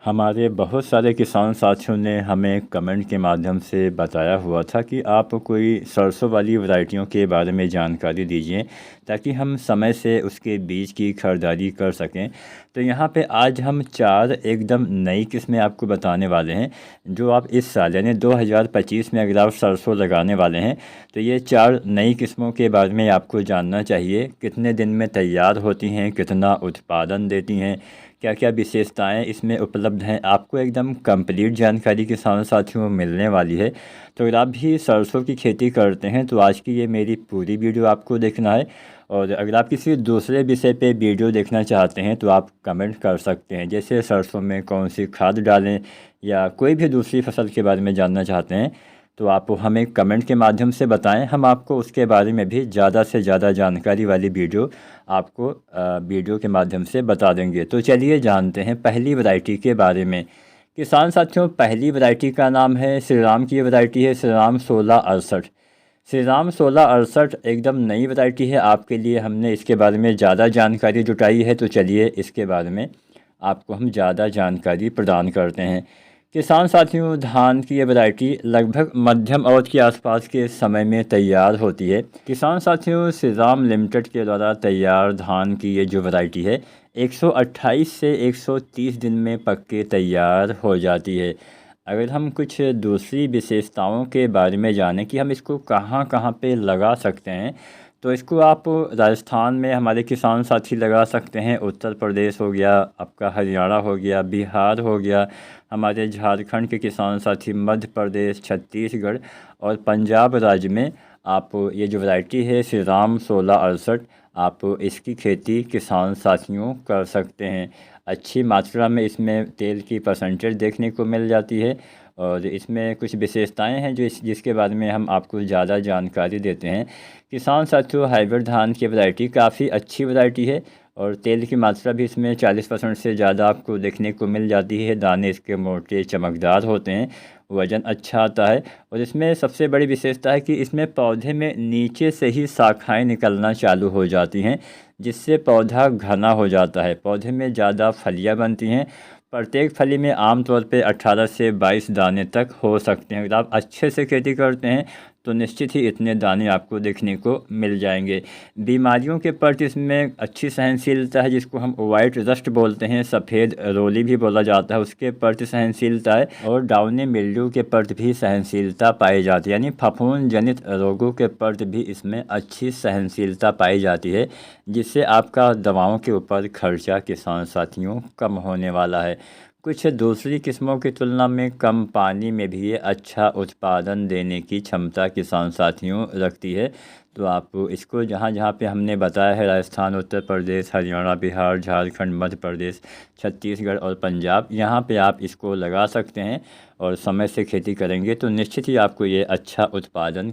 हमारे बहुत सारे किसान साथियों ने हमें कमेंट के माध्यम से बताया हुआ था कि आप कोई सरसों वाली वैरायटियों के बारे में जानकारी दीजिए ताकि हम समय से उसके बीज की खरीदारी कर सकें। तो यहाँ पे आज हम 4 एकदम नई किस्में आपको बताने वाले हैं जो आप इस साल यानी 2025 में अगर आप सरसों लगाने वाले हैं तो ये 4 नई किस्मों के बारे में आपको जानना चाहिए। कितने दिन में तैयार होती हैं, कितना उत्पादन देती हैं, क्या क्या विशेषताएं इसमें उपलब्ध हैं, आपको एकदम कंप्लीट जानकारी किसान साथियों मिलने वाली है। तो अगर आप भी सरसों की खेती करते हैं तो आज की ये मेरी पूरी वीडियो आपको देखना है। और अगर आप किसी दूसरे विषय पे वीडियो देखना चाहते हैं तो आप कमेंट कर सकते हैं, जैसे सरसों में कौन सी खाद डालें या कोई भी दूसरी फसल के बारे में जानना चाहते हैं तो आप हमें कमेंट के माध्यम से बताएं। हम आपको उसके बारे में भी ज़्यादा से ज़्यादा जानकारी वाली वीडियो आपको वीडियो के माध्यम से बता देंगे। तो चलिए जानते हैं पहली वैरायटी के बारे में। किसान साथियों, पहली वैरायटी का नाम है श्री राम की वैरायटी है, श्री राम 1668। श्री राम 1668 एकदम नई वैरायटी है आपके लिए। हमने इसके बारे में ज़्यादा जानकारी जुटाई है, तो चलिए इसके बारे में आपको हम ज़्यादा जानकारी प्रदान करते हैं। किसान साथियों, धान की ये वैरायटी लगभग मध्यम अवधि के आसपास के समय में तैयार होती है। किसान साथियों, श्री राम लिमिटेड के द्वारा तैयार धान की ये जो वैरायटी है 128 से 130 दिन में पक के तैयार हो जाती है। अगर हम कुछ दूसरी विशेषताओं के बारे में जानें कि हम इसको कहाँ कहाँ पे लगा सकते हैं, तो इसको आप राजस्थान में हमारे किसान साथी लगा सकते हैं, उत्तर प्रदेश हो गया आपका, हरियाणा हो गया, बिहार हो गया, हमारे झारखंड के किसान साथी मध्य प्रदेश, छत्तीसगढ़ और पंजाब राज्य में आप ये जो वैरायटी है श्री राम 1668 आप इसकी खेती किसान साथियों कर सकते हैं। अच्छी मात्रा में इसमें तेल की परसेंटेज देखने को मिल जाती है और इसमें कुछ विशेषताएं हैं जिसके बारे में हम आपको ज़्यादा जानकारी देते हैं। किसान साथियों, हाइब्रिड धान की वैरायटी काफ़ी अच्छी वैरायटी है और तेल की मात्रा भी इसमें 40% से ज़्यादा आपको देखने को मिल जाती है। दाने इसके मोटे चमकदार होते हैं, वज़न अच्छा आता है और इसमें सबसे बड़ी विशेषता है कि इसमें पौधे में नीचे से ही शाखाएं निकलना चालू हो जाती हैं, जिससे पौधा घना हो जाता है, पौधे में ज़्यादा फलियां बनती हैं। प्रत्येक फली में आमतौर पे 18 से 22 दाने तक हो सकते हैं। अगर आप अच्छे से खेती करते हैं तो निश्चित ही इतने दाने आपको देखने को मिल जाएंगे। बीमारियों के प्रति इसमें अच्छी सहनशीलता है, जिसको हम वाइट रस्ट बोलते हैं, सफ़ेद रोली भी बोला जाता है, उसके प्रति सहनशीलता है और डाउनी मिल्ड्यू के प्रति भी सहनशीलता पाई जाती है, यानी फफूंद जनित रोगों के प्रति भी इसमें अच्छी सहनशीलता पाई जाती है, जिससे आपका दवाओं के ऊपर खर्चा किसान साथियों कम होने वाला है। कुछ दूसरी किस्मों की तुलना में कम पानी में भी ये अच्छा उत्पादन देने की क्षमता किसान साथियों रखती है। तो आप इसको जहाँ जहाँ पे हमने बताया है, राजस्थान, उत्तर प्रदेश, हरियाणा, बिहार, झारखंड, मध्य प्रदेश, छत्तीसगढ़ और पंजाब, यहाँ पे आप इसको लगा सकते हैं और समय से खेती करेंगे तो निश्चित ही आपको ये अच्छा उत्पादन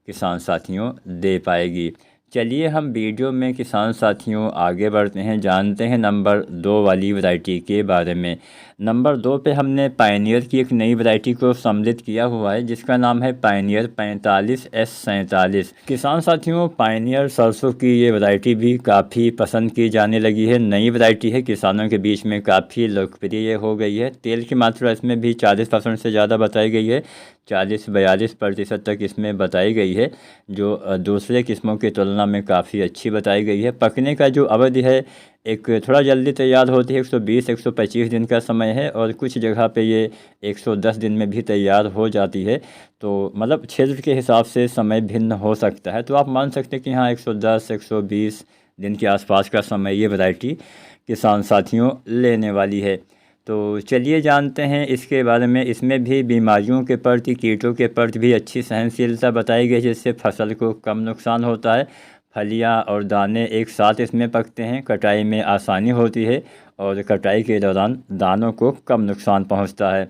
किसान साथियों दे पाएगी। चलिए हम वीडियो में किसान साथियों आगे बढ़ते हैं, जानते हैं नंबर 2 वाली वैरायटी के बारे में। नंबर 2 पे हमने पायनियर की एक नई वैरायटी को सम्मिलित किया हुआ है जिसका नाम है पायनियर 45S47। किसान साथियों, पायनियर सरसों की ये वैरायटी भी काफ़ी पसंद की जाने लगी है। नई वैरायटी है, किसानों के बीच में काफ़ी लोकप्रिय हो गई है। तेल की मात्रा इसमें भी 40% से ज़्यादा बताई गई है, 40-42% तक इसमें बताई गई है, जो दूसरे किस्मों की तुलना में काफ़ी अच्छी बताई गई है। पकने का जो अवधि है एक थोड़ा जल्दी तैयार होती है, 120-125 दिन का समय है और कुछ जगह पे ये 110 दिन में भी तैयार हो जाती है। तो मतलब क्षेत्र के हिसाब से समय भिन्न हो सकता है, तो आप मान सकते हैं कि हाँ 110-120 दिन के आसपास का समय ये वैरायटी किसान साथियों लेने वाली है। तो चलिए जानते हैं इसके बारे में। इसमें भी बीमारियों के प्रति, कीटों के प्रति भी अच्छी सहनशीलता बताई गई, जिससे फसल को कम नुकसान होता है। फलियां और दाने एक साथ इसमें पकते हैं, कटाई में आसानी होती है और कटाई के दौरान दानों को कम नुकसान पहुंचता है।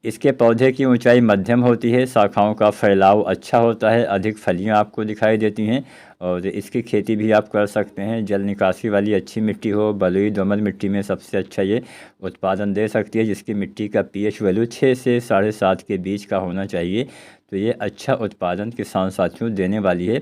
इसके पौधे की ऊंचाई मध्यम होती है, शाखाओं का फैलाव अच्छा होता है, अधिक फलियां आपको दिखाई देती हैं और इसकी खेती भी आप कर सकते हैं। जल निकासी वाली अच्छी मिट्टी हो, बलुई दोमट मिट्टी में सबसे अच्छा ये उत्पादन दे सकती है, जिसकी मिट्टी का पीएच वैल्यू 6 से 7.5 के बीच का होना चाहिए। तो ये अच्छा उत्पादन किसान साथियों देने वाली है।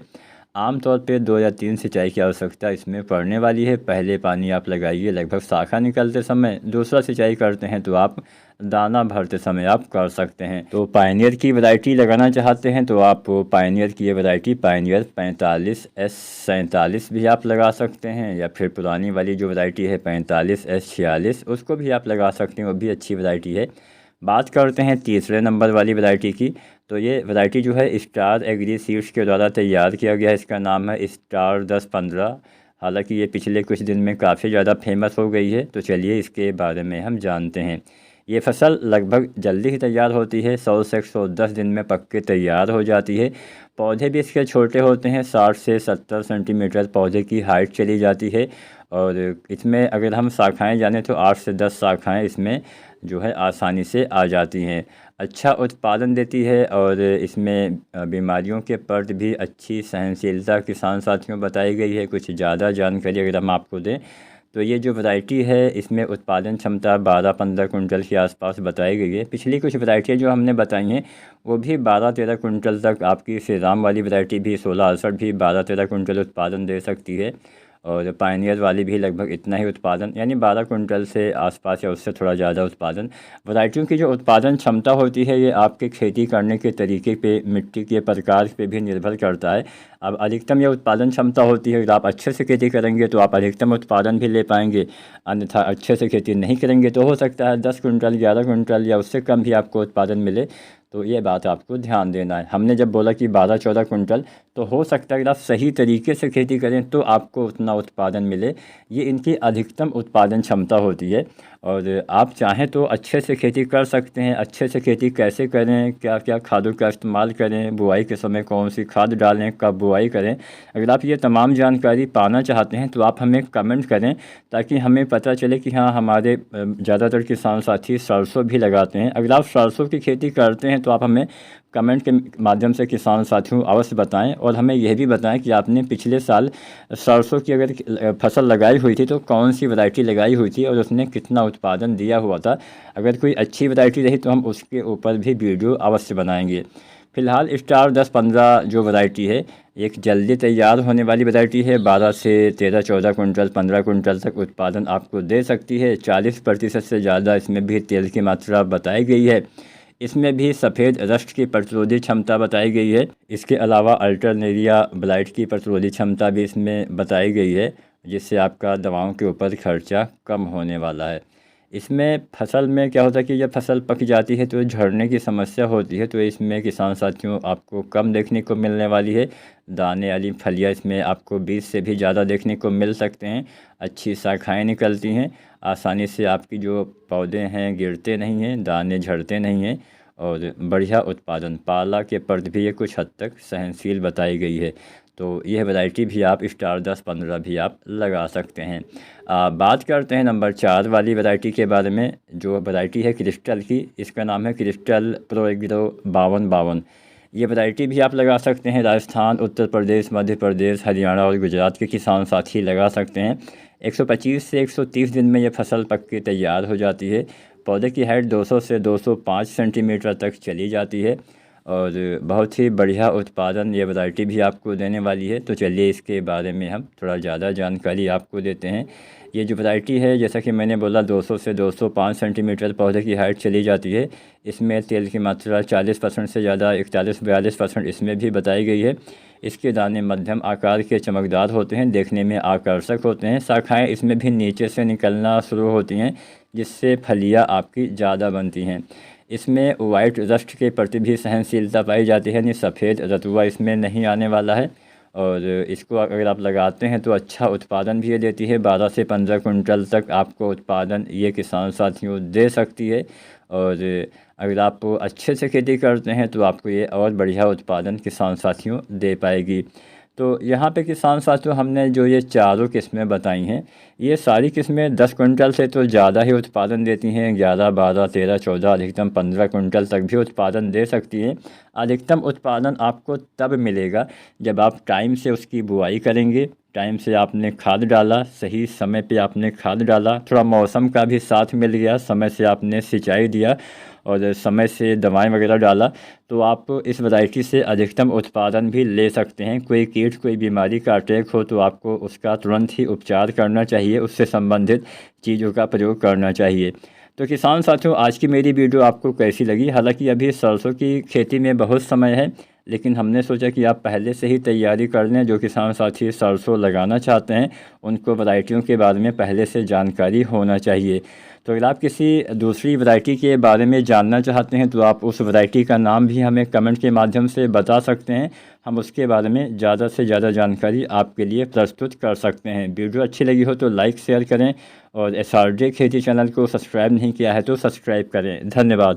आमतौर पे 2 या 3 सिंचाई की आवश्यकता इसमें पड़ने वाली है। पहले पानी आप लगाइए लगभग शाखा निकलते समय, दूसरा सिंचाई करते हैं तो आप दाना भरते समय आप कर सकते हैं। तो पायनियर की वैरायटी लगाना चाहते हैं तो आप पायनियर की ये वैरायटी पायनियर 45S47 भी आप लगा सकते हैं, या फिर पुरानी वाली जो वैरायटी है 45S46 उसको भी आप लगा सकते हैं, वो भी अच्छी वैरायटी है। बात करते हैं तीसरे नंबर वाली वैरायटी की। तो ये वैरायटी जो है स्टार एग्री सीड्स के द्वारा तैयार किया गया है। इसका नाम है स्टार 1015। हालांकि ये पिछले कुछ दिन में काफ़ी ज़्यादा फेमस हो गई है। तो चलिए इसके बारे में हम जानते हैं। ये फसल लगभग जल्दी ही तैयार होती है, 100 से 110 दिन में पक के तैयार हो जाती है। पौधे भी इसके छोटे होते हैं, 60 से 70 सेंटीमीटर पौधे की हाइट चली जाती है। और इसमें अगर हम शाखाएं जानें तो 8 से 10 शाखाएं इसमें जो है आसानी से आ जाती हैं। अच्छा उत्पादन देती है और इसमें बीमारियों के प्रति भी अच्छी सहनशीलता किसान साथियों बताई गई है। कुछ ज़्यादा जानकारी अगर हम आपको दें तो ये जो वैरायटी है इसमें उत्पादन क्षमता 12-15 कुंटल के आसपास बताई गई है। पिछली कुछ वैरायटियाँ जो हमने बताई हैं वो भी 12-13 कुंटल तक, आपकी श्री राम वाली वैरायटी भी 1668 भी 12-13 कुंटल उत्पादन दे सकती है। और पायनियर वाली भी लगभग इतना ही उत्पादन, यानी 12 कुंटल से आसपास या उससे थोड़ा ज़्यादा उत्पादन। वैरायटियों की जो उत्पादन क्षमता होती है ये आपके खेती करने के तरीके पे, मिट्टी के प्रकार पे भी निर्भर करता है। अब अधिकतम ये उत्पादन क्षमता होती है, अगर आप अच्छे से खेती करेंगे तो आप अधिकतम उत्पादन भी ले पाएंगे। अन्यथा अच्छे से खेती नहीं करेंगे तो हो सकता है 10 कुंटल 11 कुंटल या उससे कम भी आपको उत्पादन मिले। तो ये बात आपको ध्यान देना है। हमने जब बोला कि 12-14 कुंटल, तो हो सकता है अगर आप सही तरीके से खेती करें तो आपको उतना उत्पादन मिले। ये इनकी अधिकतम उत्पादन क्षमता होती है। और आप चाहें तो अच्छे से खेती कर सकते हैं। अच्छे से खेती कैसे करें, क्या क्या खादों का इस्तेमाल करें, बुआई के समय कौन सी खाद डालें, कब बुआई करें, अगर आप ये तमाम जानकारी पाना चाहते हैं तो आप हमें कमेंट करें, ताकि हमें पता चले कि हाँ हमारे ज़्यादातर किसान साथी सरसों भी लगाते हैं। अगर आप सरसों की खेती करते हैं तो आप हमें कमेंट के माध्यम से किसान साथियों अवश्य बताएं। और हमें यह भी बताएं कि आपने पिछले साल सरसों की अगर फसल लगाई हुई थी तो कौन सी वैरायटी लगाई हुई थी और उसने कितना उत्पादन दिया हुआ था। अगर कोई अच्छी वैरायटी रही तो हम उसके ऊपर भी वीडियो अवश्य बनाएंगे। फिलहाल स्टार 1015 जो वैरायटी है एक जल्दी तैयार होने वाली वैरायटी है। 12 से 13-14 कुंटल 15 कुंटल तक उत्पादन आपको दे सकती है। 40% से ज़्यादा इसमें भी तेल की मात्रा बताई गई है। इसमें भी सफ़ेद रस्ट की प्रतिरोधी क्षमता बताई गई है। इसके अलावा अल्टरनेरिया ब्लाइट की प्रतिरोधी क्षमता भी इसमें बताई गई है, जिससे आपका दवाओं के ऊपर खर्चा कम होने वाला है। इसमें फसल में क्या होता है कि जब फसल पक जाती है तो झड़ने की समस्या होती है। तो इसमें किसान साथियों आपको कम देखने को मिलने वाली है। दाने वाली फलियाँ इसमें आपको 20 से भी ज़्यादा देखने को मिल सकते हैं। अच्छी शाखाएँ निकलती हैं, आसानी से आपकी जो पौधे हैं गिरते नहीं हैं, दाने झड़ते नहीं हैं। और बढ़िया उत्पादन, पाला के प्रति भी ये कुछ हद तक सहनशील बताई गई है। तो यह वैरायटी भी आप स्टार 1015 भी आप लगा सकते हैं। बात करते हैं नंबर 4 वाली वैरायटी के बारे में। जो वैरायटी है क्रिस्टल की, इसका नाम है क्रिस्टल प्रो एग्रो 5252। ये वैरायटी भी आप लगा सकते हैं। राजस्थान, उत्तर प्रदेश, मध्य प्रदेश, हरियाणा और गुजरात के किसान साथी लगा सकते हैं। 125 से 130 दिन में ये फसल पक के तैयार हो जाती है। पौधे की हाइट 200 से 205 सेंटीमीटर तक चली जाती है। और बहुत ही बढ़िया उत्पादन ये वैरायटी भी आपको देने वाली है। तो चलिए इसके बारे में हम थोड़ा ज़्यादा जानकारी आपको देते हैं। ये जो वैरायटी है, जैसा कि मैंने बोला, 200 से 205 सेंटीमीटर पौधे की हाइट चली जाती है। इसमें तेल की मात्रा 40% से ज़्यादा, 41-42% इसमें भी बताई गई है। इसके दाने मध्यम आकार के चमकदार होते हैं, देखने में आकर्षक होते हैं। शाखाएँ इसमें भी नीचे से निकलना शुरू होती हैं, जिससे फलियाँ आपकी ज़्यादा बनती हैं। इसमें वाइट रस्ट के प्रति भी सहनशीलता पाई जाती है, यानी सफ़ेद रतुआ इसमें नहीं आने वाला है। और इसको अगर आप लगाते हैं तो अच्छा उत्पादन भी ये देती है। 12 से 15 कुंटल तक आपको उत्पादन ये किसान साथियों दे सकती है। और अगर आप अच्छे से खेती करते हैं तो आपको ये और बढ़िया उत्पादन किसान साथियों दे पाएगी। तो यहाँ पे किसान साथियों हमने जो ये चारों किस्में बताई हैं, ये सारी किस्में 10 कुंटल से तो ज़्यादा ही उत्पादन देती हैं। 11, 12, 13, 14, अधिकतम 15 कुंटल तक भी उत्पादन दे सकती हैं। अधिकतम उत्पादन आपको तब मिलेगा जब आप टाइम से उसकी बुआई करेंगे, टाइम से आपने खाद डाला, सही समय पे आपने खाद डाला, थोड़ा मौसम का भी साथ मिल गया, समय से आपने सिंचाई दिया और समय से दवाएं वगैरह डाला तो आप इस वैरायटी से अधिकतम उत्पादन भी ले सकते हैं। कोई कीट कोई बीमारी का अटैक हो तो आपको उसका तुरंत ही उपचार करना चाहिए, उससे संबंधित चीज़ों का प्रयोग करना चाहिए। तो किसान साथियों, आज की मेरी वीडियो आपको कैसी लगी? हालांकि अभी सरसों की खेती में बहुत समय है, लेकिन हमने सोचा कि आप पहले से ही तैयारी कर लें। जो किसान साथी सरसों लगाना चाहते हैं उनको वैरायटियों के बारे में पहले से जानकारी होना चाहिए। तो अगर आप किसी दूसरी वैरायटी के बारे में जानना चाहते हैं तो आप उस वैरायटी का नाम भी हमें कमेंट के माध्यम से बता सकते हैं। हम उसके बारे में ज़्यादा से ज़्यादा जानकारी आपके लिए प्रस्तुत कर सकते हैं। वीडियो अच्छी लगी हो तो लाइक शेयर करें और SRJ खेती चैनल को सब्सक्राइब नहीं किया है तो सब्सक्राइब करें। धन्यवाद।